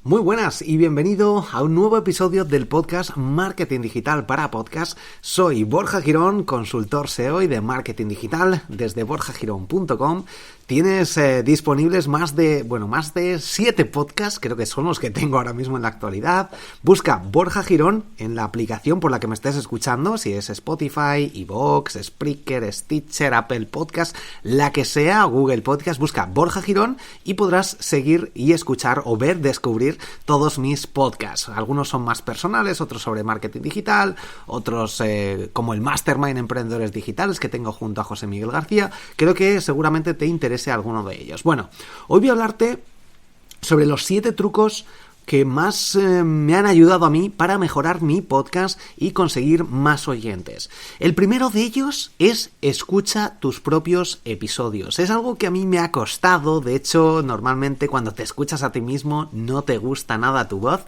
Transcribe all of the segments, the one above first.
Muy buenas y bienvenido a un nuevo episodio del podcast Marketing Digital para Podcast. Soy Borja Girón, consultor SEO y de Marketing Digital desde borjagirón.com. Tienes disponibles más de 7 podcasts, creo que son los que tengo ahora mismo en la actualidad. Busca Borja Girón en la aplicación por la que me estés escuchando, si es Spotify, iVoox, Spreaker, Stitcher, Apple Podcast, la que sea, Google Podcast. Busca Borja Girón y podrás seguir y escuchar o descubrir todos mis podcasts. Algunos son más personales, otros sobre marketing digital, otros como el Mastermind Emprendedores Digitales que tengo junto a José Miguel García. Creo que seguramente te interese alguno de ellos. Bueno, hoy voy a hablarte sobre los 7 trucos que más me han ayudado a mí para mejorar mi podcast y conseguir más oyentes. El primero de ellos es escucha tus propios episodios. Es algo que a mí me ha costado, de hecho, normalmente cuando te escuchas a ti mismo no te gusta nada tu voz.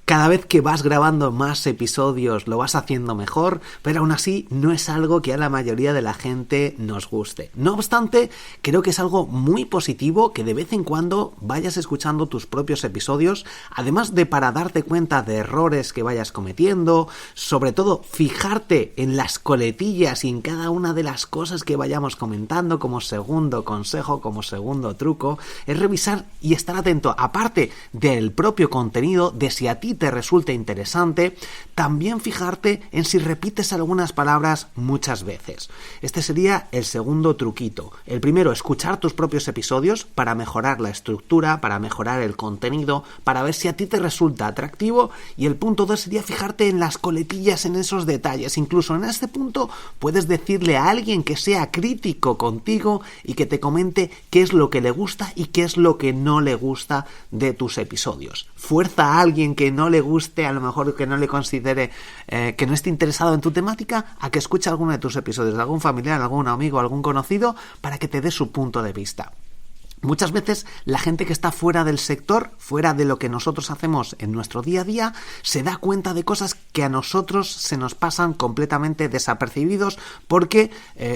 Cada vez que vas grabando más episodios lo vas haciendo mejor, pero aún así no es algo que a la mayoría de la gente nos guste. No obstante, creo que es algo muy positivo que de vez en cuando vayas escuchando tus propios episodios, además de para darte cuenta de errores que vayas cometiendo, sobre todo fijarte en las coletillas y en cada una de las cosas que vayamos comentando como segundo consejo, como segundo truco, es revisar y estar atento, aparte del propio contenido, de si a ti te resulta interesante, también fijarte en si repites algunas palabras muchas veces. Este sería el segundo truquito. El primero, escuchar tus propios episodios para mejorar la estructura, para mejorar el contenido, para ver si a ti te resulta atractivo. Y el punto 2 sería fijarte en las coletillas, en esos detalles. Incluso en este punto puedes decirle a alguien que sea crítico contigo y que te comente qué es lo que le gusta y qué es lo que no le gusta de tus episodios. Fuerza a alguien que no le guste, a lo mejor que no le considere, que no esté interesado en tu temática, a que escuche alguno de tus episodios, de algún familiar, algún amigo, algún conocido, para que te dé su punto de vista. Muchas veces la gente que está fuera del sector, fuera de lo que nosotros hacemos en nuestro día a día, se da cuenta de cosas que a nosotros se nos pasan completamente desapercibidos porque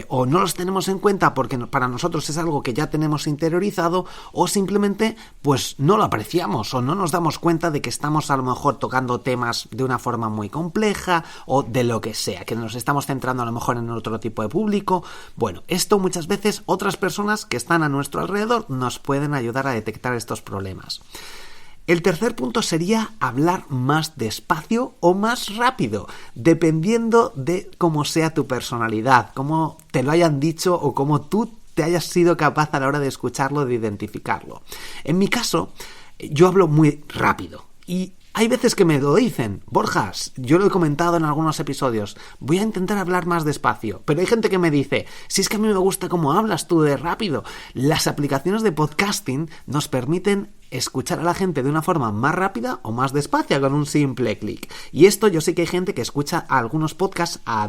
o no los tenemos en cuenta porque para nosotros es algo que ya tenemos interiorizado, o simplemente pues no lo apreciamos o no nos damos cuenta de que estamos a lo mejor tocando temas de una forma muy compleja o de lo que sea, que nos estamos centrando a lo mejor en otro tipo de público. Bueno, esto muchas veces otras personas que están a nuestro alrededor nos pueden ayudar a detectar estos problemas. El tercer punto sería hablar más despacio o más rápido, dependiendo de cómo sea tu personalidad, cómo te lo hayan dicho o cómo tú te hayas sido capaz a la hora de escucharlo, de identificarlo. En mi caso, yo hablo muy rápido y hay veces que me lo dicen, Borja, yo lo he comentado en algunos episodios, voy a intentar hablar más despacio, pero hay gente que me dice, si es que a mí me gusta cómo hablas tú de rápido. Las aplicaciones de podcasting nos permiten escuchar a la gente de una forma más rápida o más despacia con un simple clic. Y esto yo sé que hay gente que escucha a algunos podcasts a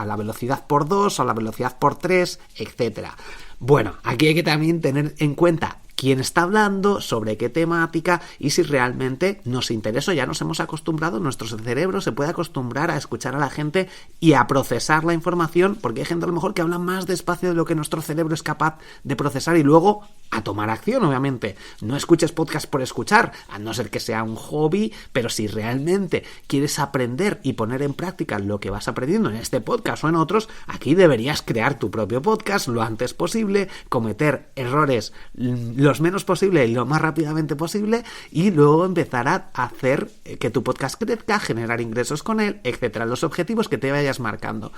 la velocidad por 2 o a la velocidad por 3, etcétera. Bueno, aquí hay que también tener en cuenta quién está hablando, sobre qué temática y si realmente nos interesa. Ya nos hemos acostumbrado, nuestro cerebro se puede acostumbrar a escuchar a la gente y a procesar la información, porque hay gente a lo mejor que habla más despacio de lo que nuestro cerebro es capaz de procesar y luego a tomar acción, obviamente. No escuches podcast por escuchar, a no ser que sea un hobby, pero si realmente quieres aprender y poner en práctica lo que vas aprendiendo en este podcast o en otros, aquí deberías crear tu propio podcast lo antes posible, cometer errores los menos posible y lo más rápidamente posible, y luego empezar a hacer que tu podcast crezca, generar ingresos con él, etcétera. Los objetivos que te vayas marcando.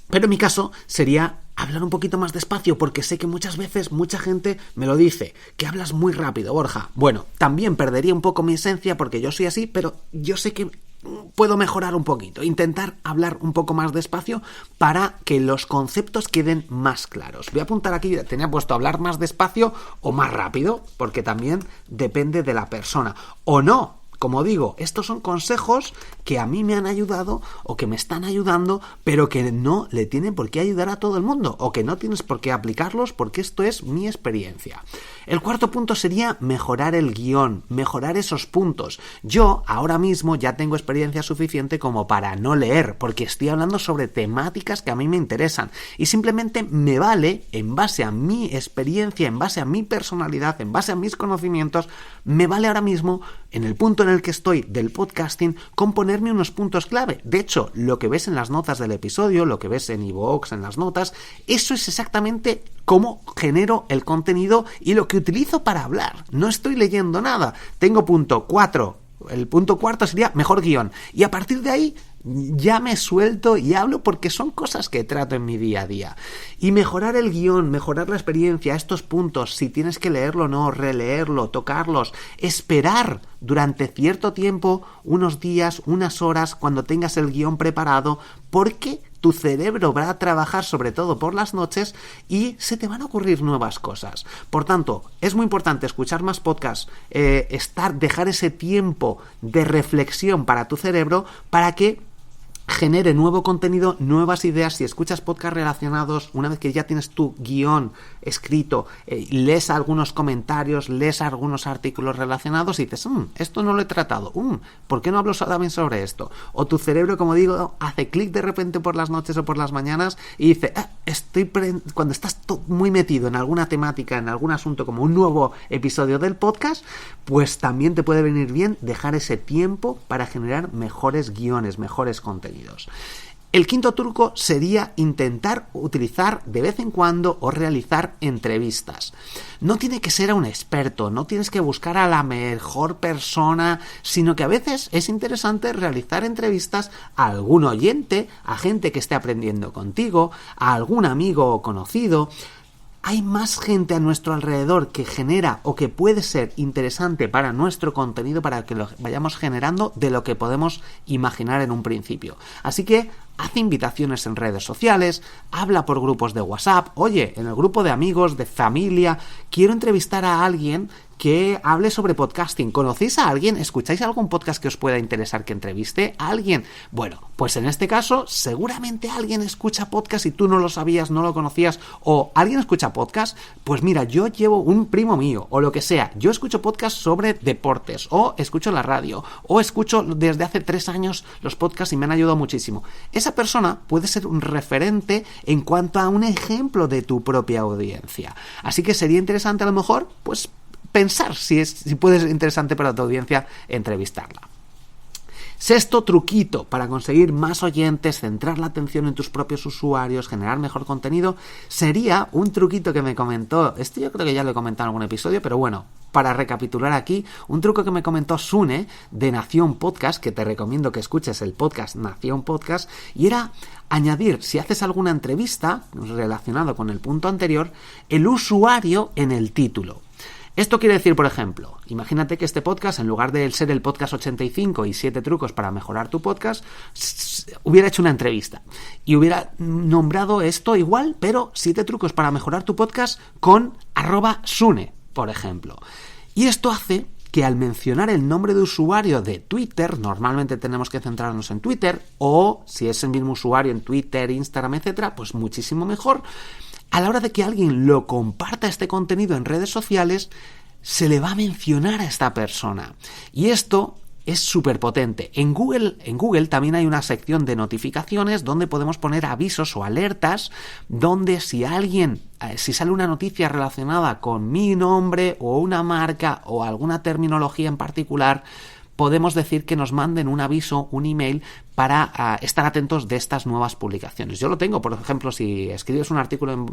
Pero en mi caso sería hablar un poquito más despacio, porque sé que muchas veces mucha gente me lo dice, que hablas muy rápido, Borja. Bueno, también perdería un poco mi esencia porque yo soy así, pero yo sé que puedo mejorar un poquito, intentar hablar un poco más despacio para que los conceptos queden más claros. Voy a apuntar aquí, tenía puesto hablar más despacio o más rápido, porque también depende de la persona. O no, Como digo, estos son consejos que a mí me han ayudado o que me están ayudando, pero que no le tienen por qué ayudar a todo el mundo o que no tienes por qué aplicarlos porque esto es mi experiencia. El cuarto punto sería mejorar el guión, mejorar esos puntos. Yo ahora mismo ya tengo experiencia suficiente como para no leer, porque estoy hablando sobre temáticas que a mí me interesan y simplemente me vale, en base a mi experiencia, en base a mi personalidad, en base a mis conocimientos, me vale ahora mismo, en el punto en el que estoy del podcasting, con ponerme unos puntos clave. De hecho, lo que ves en las notas del episodio, lo que ves en iVoox, en las notas, eso es exactamente cómo genero el contenido y lo que utilizo para hablar. No estoy leyendo nada. Tengo punto 4. El punto cuarto sería mejor guión. Y a partir de ahí ya me suelto y hablo porque son cosas que trato en mi día a día. Y mejorar el guión, mejorar la experiencia, estos puntos, si tienes que leerlo o no, releerlo, tocarlos, esperar durante cierto tiempo, unos días, unas horas, cuando tengas el guión preparado, porque tu cerebro va a trabajar sobre todo por las noches y se te van a ocurrir nuevas cosas. Por tanto, es muy importante escuchar más podcasts, dejar ese tiempo de reflexión para tu cerebro para que genere nuevo contenido, nuevas ideas. Si escuchas podcasts relacionados, una vez que ya tienes tu guión escrito, lees algunos comentarios, lees algunos artículos relacionados y dices, esto no lo he tratado, ¿por qué no hablo también sobre esto? O tu cerebro, como digo, hace clic de repente por las noches o por las mañanas y dice, cuando estás muy metido en alguna temática, en algún asunto, como un nuevo episodio del podcast, pues también te puede venir bien dejar ese tiempo para generar mejores guiones, mejores contenidos. El quinto truco sería intentar utilizar de vez en cuando o realizar entrevistas. No tiene que ser a un experto, no tienes que buscar a la mejor persona, sino que a veces es interesante realizar entrevistas a algún oyente, a gente que esté aprendiendo contigo, a algún amigo o conocido. Hay más gente a nuestro alrededor que genera o que puede ser interesante para nuestro contenido, para que lo vayamos generando, de lo que podemos imaginar en un principio. Así que haz invitaciones en redes sociales, habla por grupos de WhatsApp, oye, en el grupo de amigos, de familia, quiero entrevistar a alguien que hable sobre podcasting. ¿Conocéis a alguien? ¿Escucháis algún podcast que os pueda interesar que entreviste a alguien? Bueno, pues en este caso seguramente alguien escucha podcast y tú no lo sabías, no lo conocías, o alguien escucha podcast. Pues mira, yo llevo un primo mío o lo que sea, yo escucho podcast sobre deportes, o escucho la radio, o escucho desde hace 3 años los podcasts y me han ayudado muchísimo. Esa persona puede ser un referente en cuanto a un ejemplo de tu propia audiencia. Así que sería interesante a lo mejor, pues, pensar si puede ser interesante para tu audiencia entrevistarla. Sexto truquito para conseguir más oyentes, centrar la atención en tus propios usuarios, generar mejor contenido, sería un truquito que me comentó, esto yo creo que ya lo he comentado en algún episodio, pero bueno, para recapitular aquí, un truco que me comentó Sune de Nación Podcast, que te recomiendo que escuches el podcast Nación Podcast, y era añadir, si haces alguna entrevista relacionado con el punto anterior, el usuario en el título. Esto quiere decir, por ejemplo, imagínate que este podcast, en lugar de ser el podcast 85 y 7 trucos para mejorar tu podcast, hubiera hecho una entrevista y hubiera nombrado esto igual, pero 7 trucos para mejorar tu podcast con @Sune, por ejemplo. Y esto hace que al mencionar el nombre de usuario de Twitter, normalmente tenemos que centrarnos en Twitter, o si es el mismo usuario en Twitter, Instagram, etcétera, pues muchísimo mejor. A la hora de que alguien lo comparta este contenido en redes sociales, se le va a mencionar a esta persona. Y esto es súper potente. En Google también hay una sección de notificaciones donde podemos poner avisos o alertas, donde si sale una noticia relacionada con mi nombre o una marca o alguna terminología en particular, podemos decir que nos manden un aviso, un email, para estar atentos de estas nuevas publicaciones. Yo lo tengo, por ejemplo, si escribes un artículo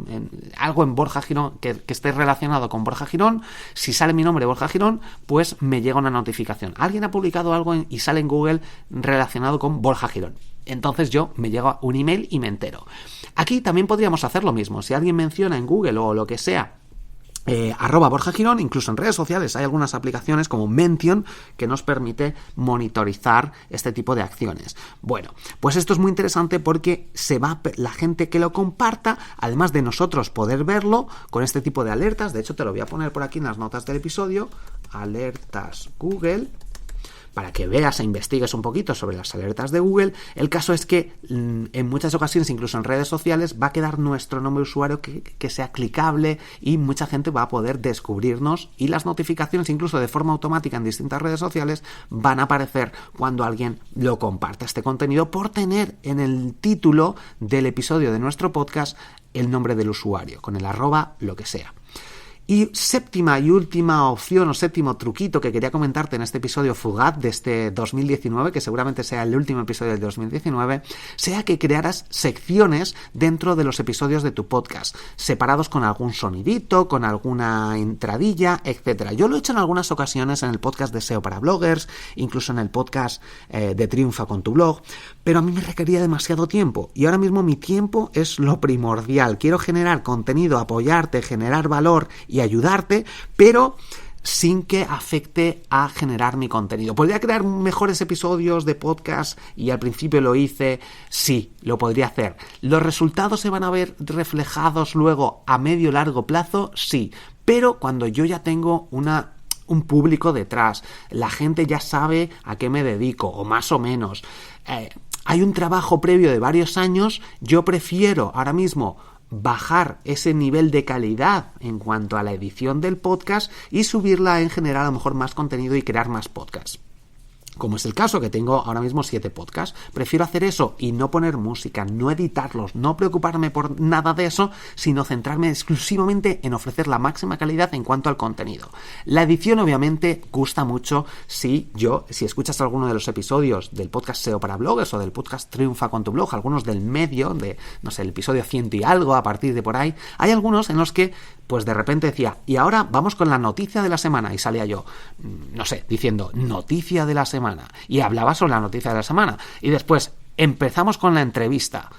algo en Borja Girón que esté relacionado con Borja Girón, si sale mi nombre Borja Girón, pues me llega una notificación. Alguien ha publicado algo y sale en Google relacionado con Borja Girón. Entonces me llega un email y me entero. Aquí también podríamos hacer lo mismo. Si alguien menciona en Google o lo que sea, @Borja Girón, incluso en redes sociales hay algunas aplicaciones como Mention que nos permite monitorizar este tipo de acciones. Bueno, pues esto es muy interesante porque la gente que lo comparta, además de nosotros poder verlo con este tipo de alertas, de hecho te lo voy a poner por aquí en las notas del episodio, alertas Google, para que veas e investigues un poquito sobre las alertas de Google. El caso es que en muchas ocasiones, incluso en redes sociales, va a quedar nuestro nombre de usuario que sea clicable y mucha gente va a poder descubrirnos, y las notificaciones, incluso de forma automática en distintas redes sociales, van a aparecer cuando alguien lo comparte este contenido por tener en el título del episodio de nuestro podcast el nombre del usuario, con el @ lo que sea. Y séptima y última opción o séptimo truquito que quería comentarte en este episodio fugaz de este 2019, que seguramente sea el último episodio del 2019, sea que crearas secciones dentro de los episodios de tu podcast, separados con algún sonidito, con alguna entradilla, etcétera. Yo lo he hecho en algunas ocasiones en el podcast de SEO para bloggers, incluso en el podcast de Triunfa con tu blog, pero a mí me requería demasiado tiempo y ahora mismo mi tiempo es lo primordial. Quiero generar contenido, apoyarte, generar valor y ayudarte, pero sin que afecte a generar mi contenido. ¿Podría crear mejores episodios de podcast? Y al principio lo hice, sí, lo podría hacer. ¿Los resultados se van a ver reflejados luego a medio largo plazo? Sí, pero cuando yo ya tengo un público detrás, la gente ya sabe a qué me dedico, o más o menos, hay un trabajo previo de varios años, yo prefiero ahora mismo bajar ese nivel de calidad en cuanto a la edición del podcast y subirla en general, a lo mejor más contenido y crear más podcasts. Como es el caso que tengo ahora mismo 7 podcasts, prefiero hacer eso y no poner música, no editarlos, no preocuparme por nada de eso, sino centrarme exclusivamente en ofrecer la máxima calidad en cuanto al contenido. La edición obviamente gusta mucho si escuchas alguno de los episodios del podcast SEO para bloggers o del podcast Triunfa con tu blog, algunos del medio, el episodio 100 y algo, a partir de por ahí, hay algunos en los que pues de repente decía, y ahora vamos con la noticia de la semana, y salía yo, diciendo noticia de la semana, y hablaba sobre la noticia de la semana, y después empezamos con la entrevista,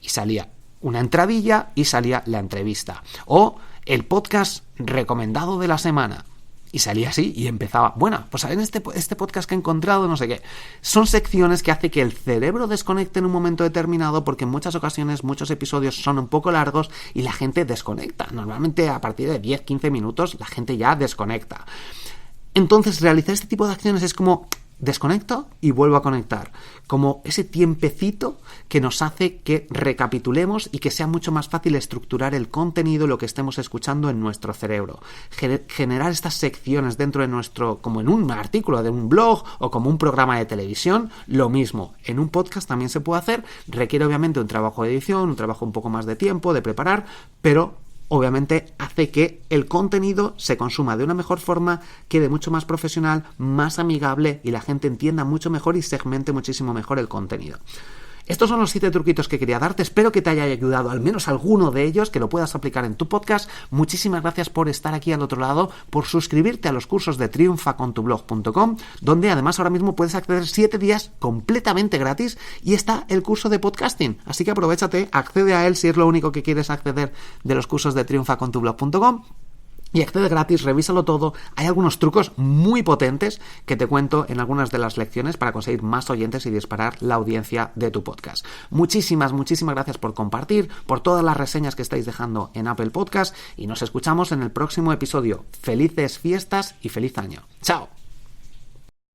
y salía una entradilla y salía la entrevista, o el podcast recomendado de la semana, y salía así y empezaba, pues en este podcast que he encontrado, no sé qué. Son secciones que hace que el cerebro desconecte en un momento determinado, porque en muchas ocasiones muchos episodios son un poco largos y la gente desconecta. Normalmente a partir de 10-15 minutos la gente ya desconecta. Entonces realizar este tipo de acciones es como desconecto y vuelvo a conectar, como ese tiempecito que nos hace que recapitulemos y que sea mucho más fácil estructurar el contenido, lo que estemos escuchando en nuestro cerebro. Generar estas secciones dentro de nuestro, como en un artículo de un blog o como un programa de televisión, lo mismo. En un podcast también se puede hacer, requiere obviamente un trabajo de edición, un trabajo un poco más de tiempo, de preparar, pero obviamente hace que el contenido se consuma de una mejor forma, quede mucho más profesional, más amigable y la gente entienda mucho mejor y segmente muchísimo mejor el contenido. Estos son los 7 truquitos que quería darte. Espero que te haya ayudado al menos alguno de ellos, que lo puedas aplicar en tu podcast. Muchísimas gracias por estar aquí al otro lado, por suscribirte a los cursos de triunfacontublog.com, donde además ahora mismo puedes acceder 7 días completamente gratis y está el curso de podcasting. Así que aprovéchate, accede a él si es lo único que quieres acceder de los cursos de triunfacontublog.com. Y accede gratis, revísalo todo. Hay algunos trucos muy potentes que te cuento en algunas de las lecciones para conseguir más oyentes y disparar la audiencia de tu podcast. Muchísimas gracias por compartir, por todas las reseñas que estáis dejando en Apple Podcast y nos escuchamos en el próximo episodio. Felices fiestas y feliz año. ¡Chao!